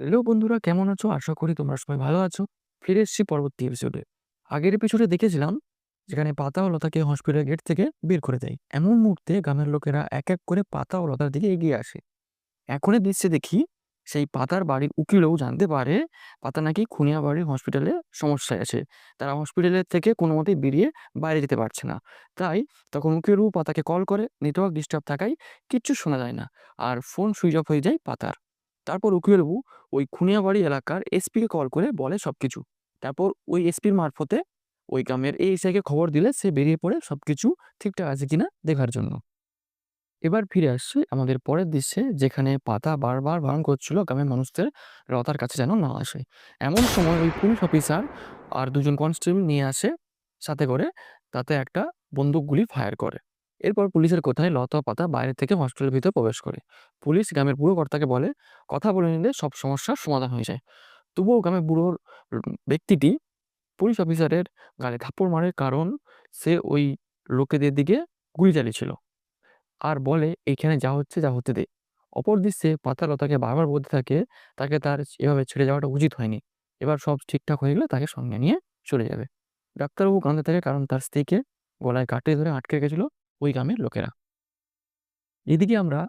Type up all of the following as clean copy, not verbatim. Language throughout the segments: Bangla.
হ্যালো বন্ধুরা, কেমন আছো? আশা করি তোমরা সবাই ভালো আছো। ফিরে এসেছি পরবর্তী এপিসোডে। আগের এপিসোডে দেখেছিলাম যেখানে পাতা ও লতাকে হসপিটাল গেট থেকে বের করে দেয়। এমন মুহূর্তে গ্রামের লোকেরা এক এক করে পাতা ও লতার দিকে এগিয়ে আসে। এখনের দৃশ্যে দেখি সেই পাতার বাড়ির উকিলও জানতে পারে পাতা নাকি খুনিয়া বাড়ির হসপিটালে সমস্যায় আছে। তারা হসপিটালের থেকে কোনো মতেই বেরিয়ে বাইরে যেতে পারছে না। তাই তখন উকিলও পাতাকে কল করে, নেটওয়ার্ক ডিস্টার্ব থাকায় কিচ্ছু শোনা যায় না। আর ফোন সুইচ অফ হয়ে যায় পাতার। তারপর উকিলবাবু ওই খুনিয়াবাড়ি এলাকার এসপিকে কল করে বলে সবকিছু। তারপর ওই এসপির মারফতে ওই গ্রামের এএসআইকে খবর দিলে সে বেরিয়ে পড়ে সবকিছু ঠিকঠাক আছে কিনা দেখার জন্য। এবার ফিরে আসছি আমাদের পরের দৃশ্যে, যেখানে পাতা বারবার বারণ করছিল গ্রামের মানুষদের লতার কাছে যেন না আসে। এমন সময় ওই পুলিশ অফিসার আর দুজন কনস্টেবল নিয়ে আসে সাথে করে, তাতে একটা বন্দুক গুলি ফায়ার করে। এরপর পুলিশের কথায় লতা ও পাতা বাইরে থেকে হসপিটালের ভিতরে প্রবেশ করে। পুলিশ গ্রামের বুড়ো কর্তাকে বলে কথা বলে নিলে সব সমস্যার সমাধান হয়ে যায়। তবুও গ্রামের বুড়োর ব্যক্তিটি পুলিশ অফিসারের গালে থাপ্পড় মারে, কারণ সে ওই লোকেদের দিকে গুলি চালিয়েছিল। আর বলে, "এইখানে যা হচ্ছে, যা হতে দে।" অপর দৃশ্যে পাতা লতাকে বারবার বলতে থাকে, তাকে তার এভাবে ছেড়ে যাওয়াটা উচিত হয়নি। এবার সব ঠিকঠাক হয়ে গেলে তাকে সঙ্গে নিয়ে চলে যাবে। ডাক্তারবাবু কাঁদতে থাকে, কারণ তার স্ত্রীকে গলায় কাটে ধরে আটকে রেখেছিল ওই গ্রামের লোকেরা। এদিকে আমরা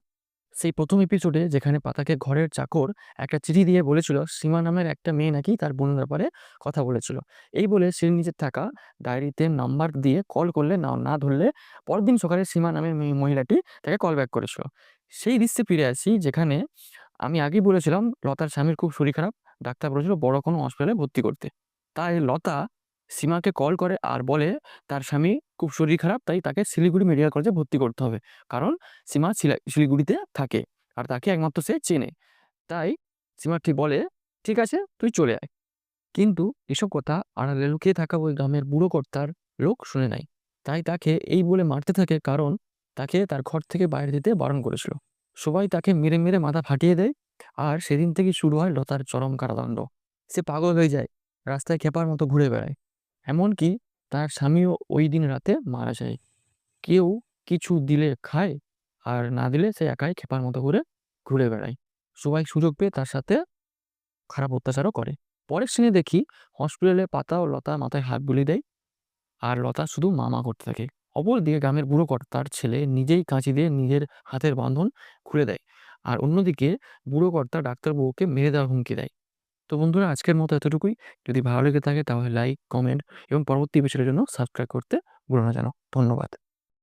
সেই ১ম এপিসোডে যেখানে পাতাকে ঘরের চাকর একটা চিঠি দিয়ে বলেছিল সীমা নামের একটা মেয়ে নাকি তার বোনের ব্যাপারে কথা বলেছিল। এই বলে সিঁড়ির নিচে থাকা ডায়েরিতে নাম্বার দিয়ে কল করলে না না ধরলে পরদিন সকালে সীমা নামের মহিলাটি তাকে কল ব্যাক করেছিল। সেই দৃশ্যে ফিরে আসি, যেখানে আমি আগেই বলেছিলাম লতার স্বামীর খুব শরীর খারাপ। ডাক্তার বলেছিল বড় কোনো হসপিটালে ভর্তি করতে। তাই লতা সীমাকে কল করে আর বলে তার স্বামী খুব শরীর খারাপ, তাই তাকে শিলিগুড়ি মেডিকেল কলেজে ভর্তি করতে হবে। কারণ সীমা শিলিগুড়িতে থাকে আর তাকে একমাত্র সে চেনে। তাই সীমা ঠিক বলে, "ঠিক আছে, তুই চলে আয়।" কিন্তু এসব কথা আড়ালে লুকিয়ে থাকা ওই গ্রামের বুড়ো কর্তার লোক শুনে নাই। তাই তাকে এই বলে মারতে থাকে, কারণ তাকে তার ঘর থেকে বাইরে যেতে বারণ করেছিল। সবাই তাকে মেরে মেরে মাথা ফাটিয়ে দেয়। আর সেদিন থেকেই শুরু হয় লতার চরম কারাদণ্ড। সে পাগল হয়ে যায়, রাস্তায় খেপার মতো ঘুরে বেড়ায়। এমনকি তার স্বামীও ওই দিন রাতে মারা যায়। কেউ কিছু দিলে খায়, আর না দিলে সে একাই খেপার মতো করে ঘুরে বেড়ায়। সবাই সুযোগ পেয়ে তার সাথে খারাপ অত্যাচারও করে। পরের সিনে দেখি হসপিটালে পাতা ও লতা মাথায় হাত বুলিয়ে দেয়, আর লতা শুধু মা করতে থাকে। অপরদিকে গ্রামের বুড়ো কর্তার ছেলে নিজেই কাঁচি দিয়ে নিজের হাতের বাঁধন খুলে দেয়। আর অন্যদিকে বুড়ো কর্তা ডাক্তারবাবুকে মেরে দেওয়ার হুমকি দেয়। তো বন্ধুরা, আজকের মতো এতটুকুই। যদি ভালো লেগে থাকে তাহলে লাইক, কমেন্ট এবং পরবর্তী এপিসোডের জন্য সাবস্ক্রাইব করতে ভুলো না যেন। ধন্যবাদ।